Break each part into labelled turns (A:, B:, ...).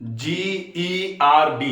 A: GERD।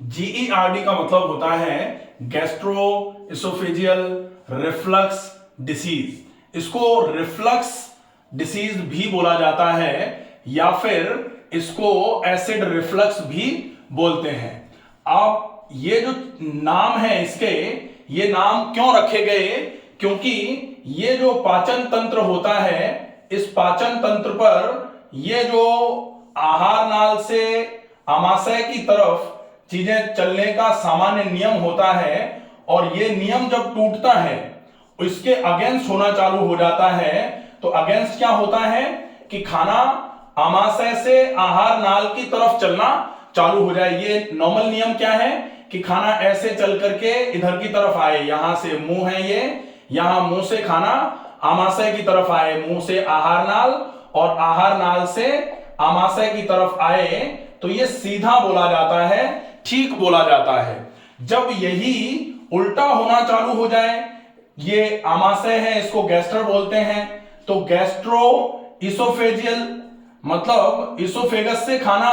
A: GERD का मतलब होता है गैस्ट्रो इसोफेजियल रिफ्लक्स डिसीज। इसको रिफ्लक्स डिसीज भी बोला जाता है या फिर इसको एसिड रिफ्लक्स भी बोलते हैं। अब ये जो नाम है इसके, ये नाम क्यों रखे गए? क्योंकि ये जो पाचन तंत्र होता है, इस पाचन तंत्र पर ये जो आहार नाल से आमाशय की तरफ चीजें चलने का सामान्य नियम होता है, और ये नियम जब टूटता है इसके अगेंस्ट होना चालू हो जाता है। तो अगेंस्ट क्या होता है कि खाना आमाशय से आहार नाल की तरफ चलना चालू हो जाए। ये नॉर्मल नियम क्या है कि खाना ऐसे चल करके इधर की तरफ आए, यहां से मुंह है ये, यहां मुंह से खाना आमाशय की तरफ आए, मुंह से आहार नाल और आहार नाल से आमाशय की तरफ आए, तो ये सीधा बोला जाता है, ठीक बोला जाता है। जब यही उल्टा होना चालू हो जाए, ये आमाशय है, इसको गैस्टर बोलते हैं, तो गैस्ट्रो इसोफेजियल मतलब इसोफेगस से खाना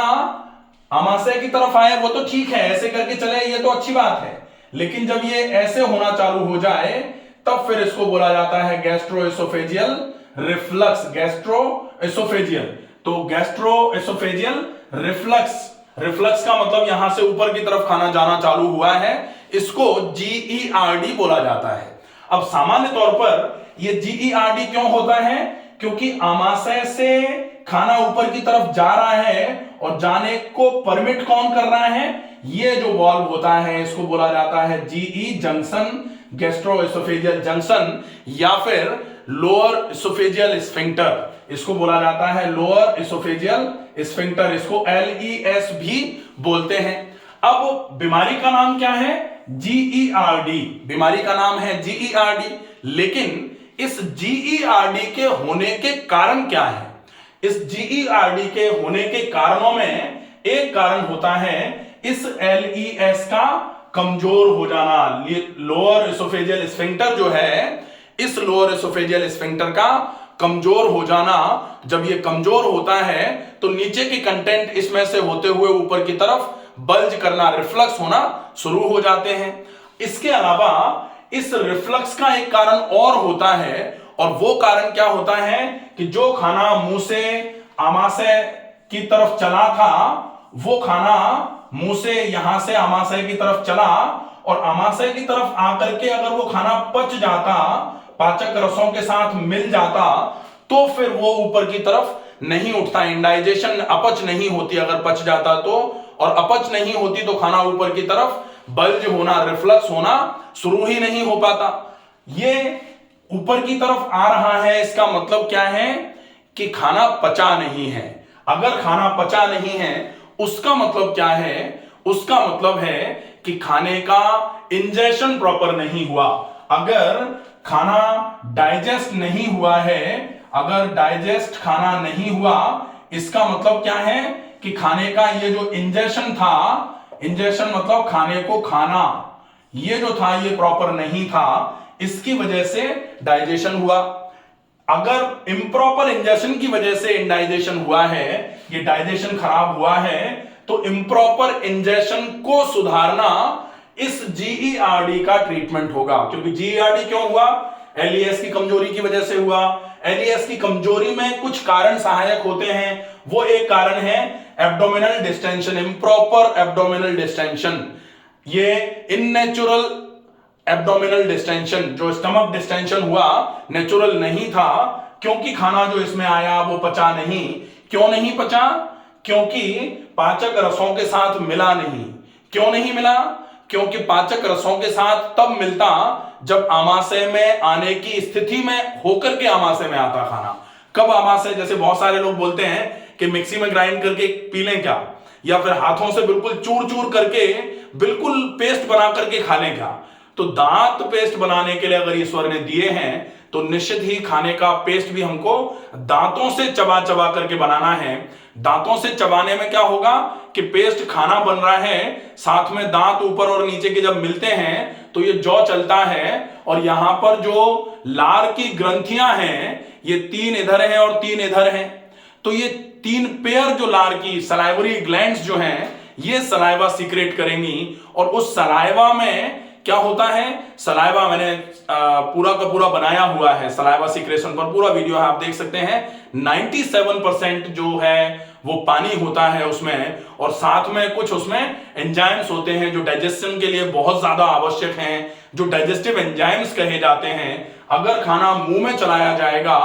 A: आमाशय की तरफ आए वो तो ठीक है, ऐसे करके चले ये तो अच्छी बात है। लेकिन जब ये ऐसे होना चालू हो जाए तब फिर इसको बोला जाता है gastro oesophageal reflux. Gastro oesophageal, तो गैस्ट्रो एसोफेजियल रिफ्लक्स, रिफ्लक्स का मतलब यहां से ऊपर की तरफ खाना जाना चालू हुआ है, इसको GERD बोला जाता है। अब सामान्य तौर पर ये GERD क्यों होता है? क्योंकि आमाशय से खाना ऊपर की तरफ जा रहा है और जाने को परमिट कौन कर रहा है? ये जो वॉल्व होता है इसको बोला जाता है GE junction, gastro oesophageal junction, या फिर लोअर एसोफेजियल स्फिंक्टर, इसको बोला जाता है लोअर एसोफेजियल स्फिंक्टर, इसको LES भी बोलते हैं। अब बीमारी का नाम क्या है? GERD, बीमारी का नाम है GERD। लेकिन इस GERD के होने के कारण क्या है? इस GERD के होने के कारणों में एक कारण होता है इस LES का कमजोर हो जाना। लोअर एसोफेजियल स्फिंक्टर जो है, इस लोअर एसोफेजियल स्फिंक्टर का कमजोर हो जाना, जब ये कमजोर होता है तो नीचे की कंटेंट इसमें से होते हुए ऊपर की तरफ बल्ज करना, रिफ्लक्स होना शुरू हो जाते हैं। इसके अलावा इस रिफ्लक्स का एक कारण और होता है, और वो कारण क्या होता है कि जो खाना मुंह से आमाशय की तरफ चला था, वो खाना मुंह से यहां से आमाशय की तरफ चला और आमाशय की तरफ आकर के अगर वो खाना पच जाता, पाचक रसों के साथ मिल जाता, तो फिर वो ऊपर की तरफ नहीं उठता, इंडाइजेशन, अपच नहीं होती अगर पच जाता तो, और अपच नहीं होती तो खाना ऊपर की तरफ बल्ज होना, रिफ्लक्स होना शुरू ही नहीं हो पाता। ये ऊपर की तरफ आ रहा है, इसका मतलब क्या है कि खाना पचा नहीं है। अगर खाना पचा नहीं है उसका मतलब क्या है? उसका मतलब है कि खाने का इंजेशन प्रॉपर नहीं हुआ। अगर खाना डाइजेस्ट नहीं हुआ है, अगर डाइजेस्ट खाना नहीं हुआ, इसका मतलब क्या है कि खाने का ये जो इंजेशन था, इंजेशन मतलब खाने को खाना, ये जो था ये प्रॉपर नहीं था, इसकी वजह से डाइजेशन हुआ। अगर इम्प्रॉपर इंजेशन की वजह से इंडाइजेशन हुआ है, ये डाइजेशन खराब हुआ है, तो इम्प्रॉपर इंजेशन को सुधारना इस GERD का ट्रीटमेंट होगा। क्योंकि GERD क्यों हुआ? LES की कमजोरी की वजह से हुआ। LES की कमजोरी में कुछ कारण सहायक होते हैं, वो एक कारण है abdominal distension, improper abdominal distension. ये इननेचुरल एब्डोमिनल डिस्टेंशन, जो स्टमक डिस्टेंशन हुआ, नेचुरल नहीं था, क्योंकि खाना जो इसमें आया वो पचा नहीं। क्यों नहीं पचा? क्योंकि पाचक रसों के साथ मिला नहीं। क्यों नहीं मिला? क्योंकि पाचक रसों के साथ तब मिलता जब आमाशय में आने की स्थिति में होकर के आमाशय में आता खाना। कब आमाशय? जैसे बहुत सारे लोग बोलते हैं कि मिक्सी में ग्राइंड करके पी लें क्या, या फिर हाथों से बिल्कुल चूर चूर करके बिल्कुल पेस्ट बना करके खा लें क्या। तो दांत पेस्ट बनाने के लिए अगर ईश्वर ने दिए हैं तो निश्चित ही खाने का पेस्ट भी हमको दांतों से चबा चबा करके बनाना है। दांतों से चबाने में क्या होगा कि पेस्ट खाना बन रहा है, साथ में दांत ऊपर और नीचे के जब मिलते हैं तो ये जौ चलता है, और यहां पर जो लार की ग्रंथियां हैं ये 3 इधर हैं और 3 इधर हैं, तो ये तीन पेयर जो लार की सलाइवरी ग्लैंड्स जो हैं ये सलाइवा सीक्रेट करेंगी और उस सलाइवा में क्या होता है, सलाइवा मैंने पूरा का पूरा बनाया हुआ है, सलाइवा सीक्रेशन पर पूरा वीडियो है, आप देख सकते हैं। 97% जो है वो पानी होता है उसमें, और साथ में कुछ उसमें एंजाइम्स होते हैं जो डाइजेशन के लिए बहुत ज्यादा आवश्यक हैं, जो डाइजेस्टिव एंजाइम्स कहे जाते हैं। अगर खाना मुंह में चलाया जाएगा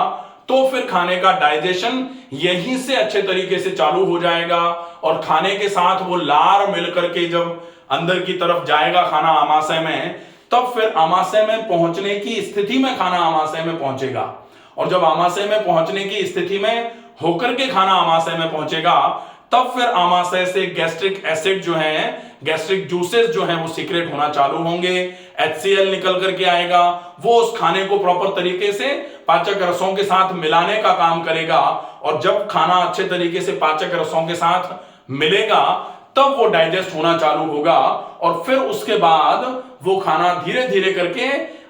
A: तो फिर खाने का डाइजेशन यहीं से अच्छे तरीके से चालू हो जाएगा, और खाने के साथ वो लार मिलकर के जब अंदर की तरफ जाएगा खाना आमाशय में, तब फिर आमाशय में पहुंचने की स्थिति में खाना आमाशय में पहुंचेगा, और जब आमाशय में पहुंचने की स्थिति में होकर के खाना आमाशय में पहुंचेगा, तब फिर आमाशय से गैस्ट्रिक एसिड जो है, गैस्ट्रिक जूसेस जो है वो सीक्रेट होना चालू होंगे, HCl निकल करके आएगा, वो उस खाने को प्रॉपर तरीके से पाचक रसों के साथ मिलाने का काम करेगा, और जब खाना अच्छे तरीके से पाचक रसों के साथ मिलेगा तब वो डाइजेस्ट होना चालू होगा, और फिर उसके बाद वो खाना धीरे धीरे करके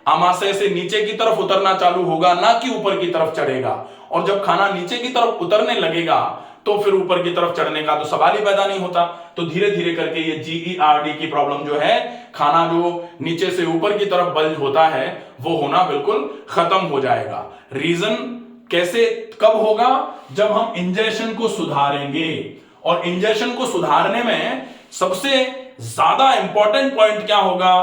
A: आमाशय से नीचे की तरफ उतरना चालू होगा, ना कि ऊपर की तरफ चढ़ेगा। और जब खाना नीचे की तरफ उतरने लगेगा तो फिर ऊपर की तरफ चढ़ने का तो सवाल ही पैदा नहीं होता। तो धीरे धीरे करके ये GERD की प्रॉब्लम जो है, खाना जो नीचे से ऊपर की तरफ बल्ज होता है वो होना बिल्कुल खत्म हो जाएगा। रीजन कैसे कब होगा, जब हम इंजेक्शन को सुधारेंगे, और इंजेक्शन को सुधारने में सबसे ज्यादा इंपॉर्टेंट पॉइंट क्या होगा,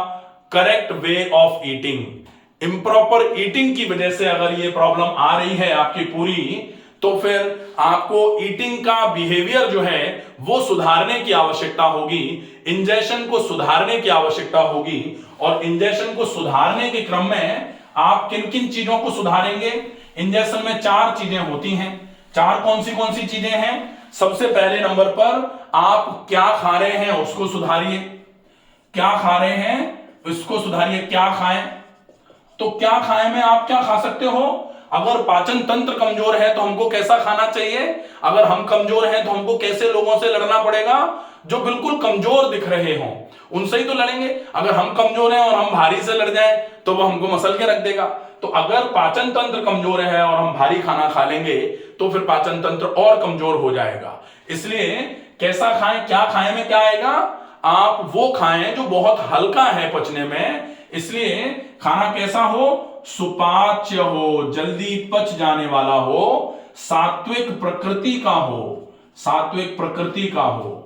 A: correct way of eating. Improper eating की वजह से अगर ये प्रॉब्लम आ रही है आपकी पूरी, तो फिर आपको ईटिंग का बिहेवियर जो है वो सुधारने की आवश्यकता होगी, इंजेक्शन को सुधारने की आवश्यकता होगी। और इंजेक्शन को सुधारने के क्रम में आप किन किन चीजों को सुधारेंगे, इंजेक्शन में 4 चीजें होती हैं। 4 कौन सी चीजें हैं, सबसे पहले नंबर पर आप क्या खा रहे हैं उसको सुधारिए, क्या खा रहे हैं इसको सुधारिए। क्या खाएं, तो क्या खाएं में आप क्या खा सकते हो, अगर पाचन तंत्र कमजोर है तो हमको कैसा खाना चाहिए, अगर हम कमजोर हैं तो हमको कैसे लोगों से लड़ना पड़ेगा, जो बिल्कुल कमजोर दिख रहे हों उनसे ही तो लड़ेंगे। अगर हम कमजोर हैं और हम भारी से लड़ जाएं तो वो हमको मसल के रख देगा। तो अगर पाचन तंत्र कमजोर है और हम भारी खाना खा लेंगे तो फिर पाचन तंत्र और कमजोर हो जाएगा। इसलिए कैसा खाएं, क्या खाएं में क्या आएगा, आप वो खाएं जो बहुत हल्का है पचने में। इसलिए खाना कैसा हो, सुपाच्य हो, जल्दी पच जाने वाला हो, सात्विक प्रकृति का हो, सात्विक प्रकृति का हो।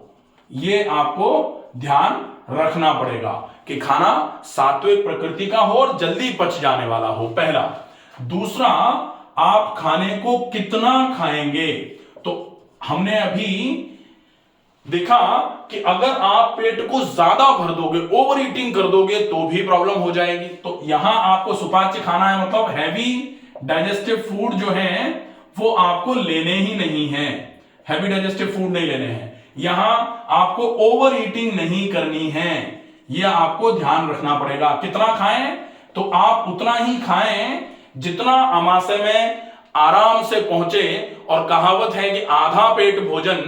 A: ये आपको ध्यान रखना पड़ेगा कि खाना सात्विक प्रकृति का हो और जल्दी पच जाने वाला हो, पहला। दूसरा, आप खाने को कितना खाएंगे। तो हमने अभी देखा कि अगर आप पेट को ज्यादा भर दोगे, ओवर ईटिंग कर दोगे तो भी प्रॉब्लम हो जाएगी। तो यहां आपको सुपाच्य खाना है, मतलब हैवी डाइजेस्टिव फूड जो है वो आपको लेने ही नहीं है, हैवी डाइजेस्टिव फूड नहीं लेने हैं। यहां आपको ओवर ईटिंग नहीं करनी है, यह आपको ध्यान रखना पड़ेगा। कितना खाएं, तो आप उतना ही खाएं जितना आमाशय में आराम से पहुंचे। और कहावत है कि आधा पेट भोजन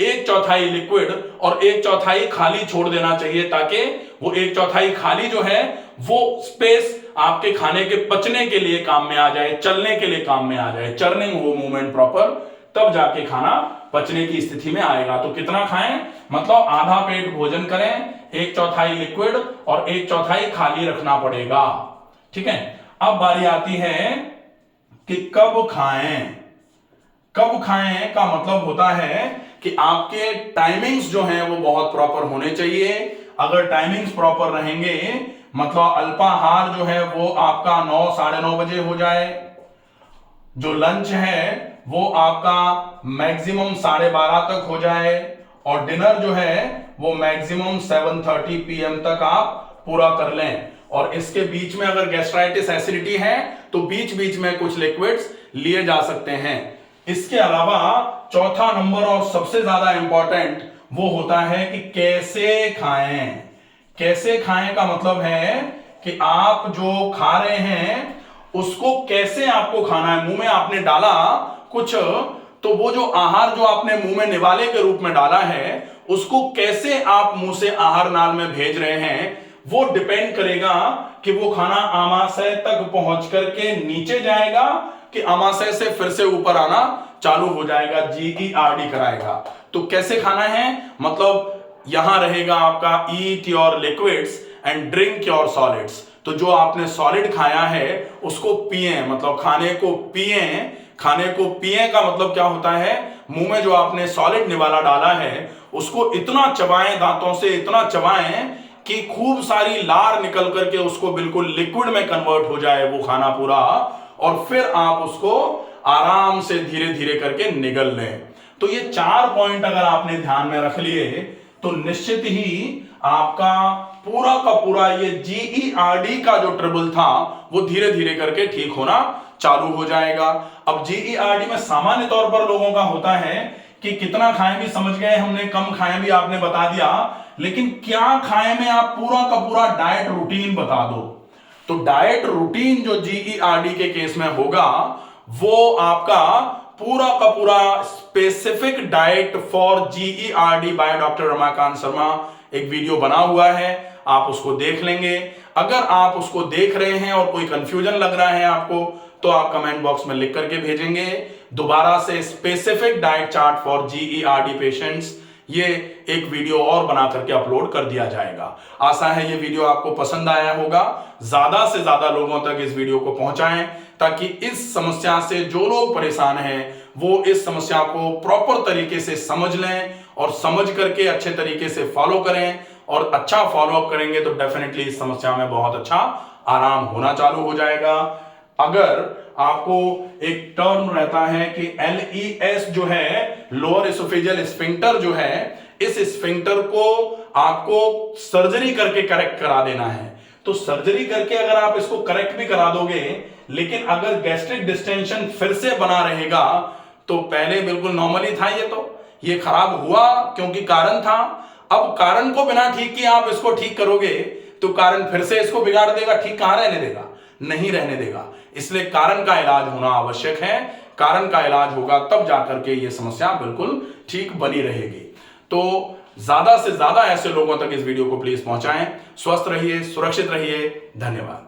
A: 1/4 लिक्विड और 1/4 खाली छोड़ देना चाहिए, ताकि वो 1/4 खाली जो है वो स्पेस आपके खाने के पचने के लिए काम में आ जाए, चलने के लिए काम में आ जाए, चर्निंग हो मूवमेंट प्रॉपर, तब जाके खाना पचने की स्थिति में आएगा। तो कितना खाएं, मतलब आधा पेट भोजन करें, 1/4 लिक्विड और 1/4 खाली रखना पड़ेगा। ठीक है, अब बारी आती है कि कब खाएं। कब खाएं का मतलब होता है कि आपके टाइमिंग्स जो हैं वो बहुत प्रॉपर होने चाहिए। अगर टाइमिंग्स प्रॉपर रहेंगे, मतलब अल्पाहार जो है वो आपका 9 साढ़े 9 बजे हो जाए, जो लंच है वो आपका मैक्सिमम 12:30 तक हो जाए, और डिनर जो है वो मैक्सिमम 7:30 PM तक आप पूरा कर लें। और इसके बीच में अगर गैस्ट्राइटिस एसिडिटी है तो बीच बीच में कुछ लिक्विड्स लिए जा सकते हैं। इसके अलावा चौथा नंबर और सबसे ज्यादा इंपॉर्टेंट वो होता है कि कैसे खाएं। कैसे खाएं का मतलब है कि आप जो खा रहे हैं उसको कैसे आपको खाना है। मुंह में आपने डाला कुछ, तो वो जो आहार जो आपने मुंह में निवाले के रूप में डाला है उसको कैसे आप मुंह से आहार नाल में भेज रहे हैं, वो डिपेंड करेगा कि वो खाना आमाशय तक पहुंच करके नीचे जाएगा कि आमाशय से फिर से ऊपर आना चालू हो जाएगा, GERD कराएगा। तो कैसे खाना है, मतलब यहां रहेगा आपका eat your liquids and drink your solids. तो जो आपने सॉलिड खाया है उसको पिए, मतलब खाने को पिए। खाने को पिए का मतलब क्या होता है, मुंह में जो आपने सॉलिड निवाला डाला है उसको इतना चबाएं, दांतों से इतना चबाएं कि खूब सारी लार निकल करके उसको बिल्कुल लिक्विड में कन्वर्ट हो जाए वो खाना पूरा, और फिर आप उसको आराम से धीरे धीरे करके निगल लें। तो ये 4 पॉइंट अगर आपने ध्यान में रख लिए तो निश्चित ही आपका पूरा का पूरा ये GERD का जो ट्रबल था वो धीरे धीरे करके ठीक होना चालू हो जाएगा। अब GERD में सामान्य तौर पर लोगों का होता है कि कितना खाएं भी समझ गए हमने, कम खाएं भी आपने बता दिया, लेकिन क्या खाएं में आप पूरा का पूरा डाइट रूटीन बता दो। तो डाइट रूटीन जो GERD के केस में होगा वो आपका पूरा का पूरा specific diet for GERD by doctor Ramakant Sharma एक वीडियो बना हुआ है, आप उसको देख लेंगे। अगर आप उसको देख रहे हैं और कोई कंफ्यूजन लग रहा है आपको तो आप कमेंट बॉक्स में लिख करके भेजेंगे। दोबारा से specific diet chart for GERD patients ये एक वीडियो और बना करके अपलोड कर दिया जाएगा। आशा है ये वीडियो आपको पसंद आया होगा। ज्यादा से ज्यादा लोगों तक इस वीडियो को पहुंचाएं ताकि इस समस्या से जो लोग परेशान हैं वो इस समस्या को प्रॉपर तरीके से समझ लें और समझ करके अच्छे तरीके से फॉलो करें, और अच्छा फॉलो अप करेंगे तो डेफिनेटली इस समस्या में बहुत अच्छा आराम होना चालू हो जाएगा। अगर आपको एक टर्म रहता है कि LES जो है, लोअर एसोफेजियल स्फिंक्टर जो है, इस स्फिंक्टर को आपको सर्जरी करके करेक्ट करा देना है। तो सर्जरी करके अगर आप इसको करेक्ट भी करा दोगे, लेकिन अगर गैस्ट्रिक डिस्टेंशन फिर से बना रहेगा तो पहले बिल्कुल नॉर्मली था ये खराब हुआ क्योंकि कारण था। अब कारण को बिना ठीक किए आप इसको ठीक करोगे तो कारण फिर से इसको बिगाड़ देगा, ठीक कहां रहने देगा, नहीं रहने देगा। इसलिए कारण का इलाज होना आवश्यक है। कारण का इलाज होगा तब जाकर के ये समस्या बिल्कुल ठीक बनी रहेगी। तो ज्यादा से ज्यादा ऐसे लोगों तक इस वीडियो को प्लीज पहुंचाएं। स्वस्थ रहिए, सुरक्षित रहिए। धन्यवाद।